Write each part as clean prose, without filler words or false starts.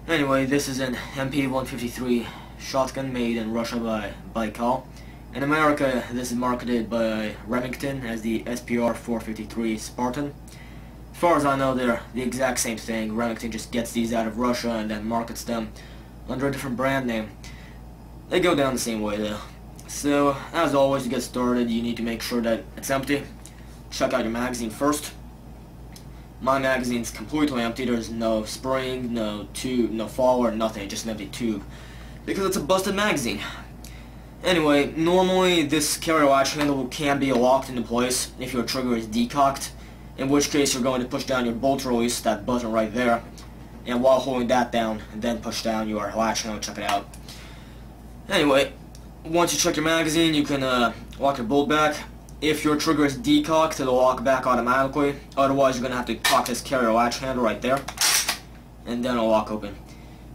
Anyway, this is an MP-153 shotgun made in Russia by Baikal. In America, this is marketed by Remington as the SPR-453 Spartan. As far as I know, they're the exact same thing. Remington just gets these out of Russia and then markets them under a different brand name. They go down the same way though. So, as always, to get started, you need to make sure that it's empty. Check out your magazine first. My magazine's completely empty. There's no spring, no tube, no follower, nothing, just an empty tube. Because it's a busted magazine. Anyway, normally this carry latch handle can be locked into place if your trigger is decocked, in which case you're going to push down your bolt release, that button right there, and while holding that down, then push down your latch handle, check it out. Anyway, once you check your magazine, you can lock your bolt back. If your trigger is decocked, it'll lock back automatically. Otherwise, you're going to have to cock this carrier latch handle right there, and then it'll lock open.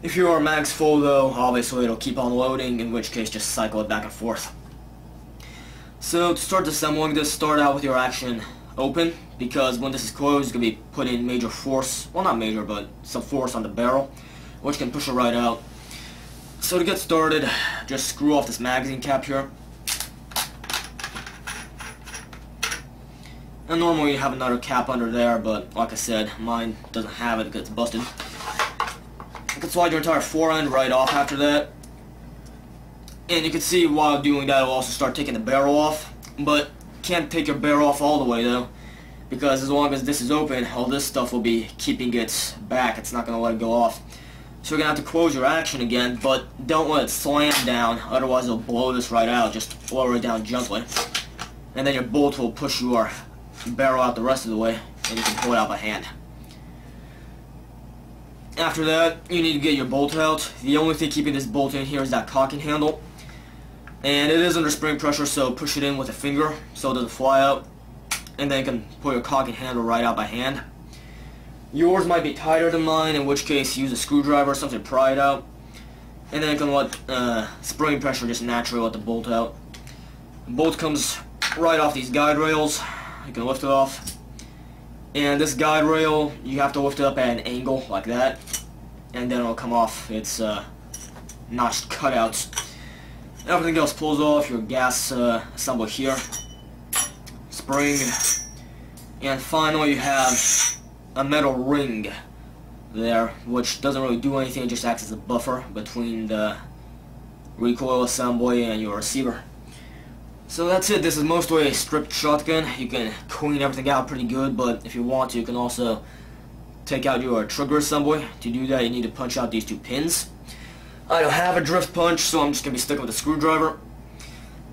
If your mag's full though, obviously it'll keep on loading, in which case just cycle it back and forth. So to start assembling this, start out with your action open, because when this is closed, it's going to be putting major force, well not major, but some force on the barrel, which can push it right out. So to get started, just screw off this magazine cap here. And normally you have another cap under there, but like I said, mine doesn't have it because it's busted. You can slide your entire forend right off after that. And you can see while doing that, it'll also start taking the barrel off. But can't take your barrel off all the way though, because as long as this is open, all this stuff will be keeping it back. It's not going to let it go off. So you're going to have to close your action again, but don't let it slam down, otherwise it'll blow this right out. Just lower it down gently. And then your bolt will push your barrel out the rest of the way, and you can pull it out by hand. After that, you need to get your bolt out. The only thing keeping this bolt in here is that cocking handle, and it is under spring pressure, so push it in with a finger so it doesn't fly out, and then you can pull your cocking handle right out by hand. Yours might be tighter than mine, in which case use a screwdriver or something to pry it out, and then you can let spring pressure just naturally let the bolt out. The bolt comes right off these guide rails. You can lift it off, and this guide rail, you have to lift it up at an angle like that, and then it'll come off its notched cutouts. Everything else pulls off, your gas assembly here, spring, and finally you have a metal ring there, which doesn't really do anything, it just acts as a buffer between the recoil assembly and your receiver. So that's it. This is mostly a stripped shotgun. You can clean everything out pretty good, but if you want to, you can also take out your trigger assembly. To do that, you need to punch out these two pins. I don't have a drift punch, so I'm just going to be sticking with a screwdriver.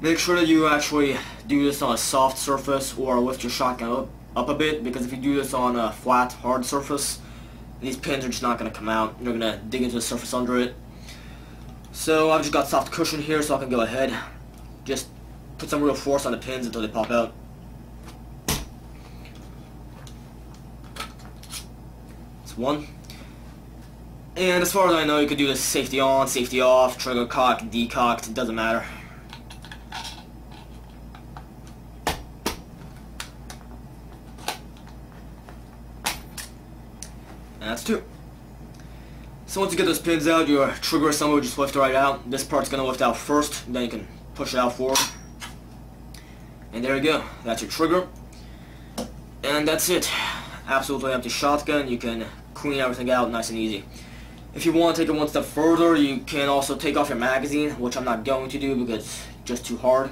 Make sure that you actually do this on a soft surface or lift your shotgun up a bit, because if you do this on a flat, hard surface, these pins are just not going to come out. You're going to dig into the surface under it. So I've just got soft cushion here, so I can go ahead. Just put some real force on the pins until they pop out. That's one. And as far as I know, you could do this safety on, safety off, trigger cocked, decocked, it doesn't matter. And that's two. So once you get those pins out, your trigger assembly will just lift right out. This part's going to lift out first, then you can push it out forward. And there you go, that's your trigger, and that's it. Absolutely empty shotgun. You can clean everything out nice and easy. If you want to take it one step further, you can also take off your magazine, which I'm not going to do because it's just too hard.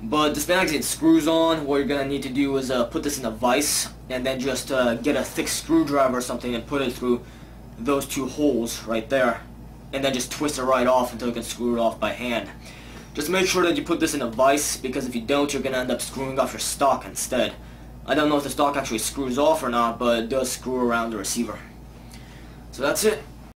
But this magazine screws on. What you're going to need to do is put this in a vise, and then just get a thick screwdriver or something and put it through those two holes right there, and then just twist it right off until you can screw it off by hand. Just make sure that you put this in a vise, because if you don't, you're going to end up screwing off your stock instead. I don't know if the stock actually screws off or not, but it does screw around the receiver. So that's it.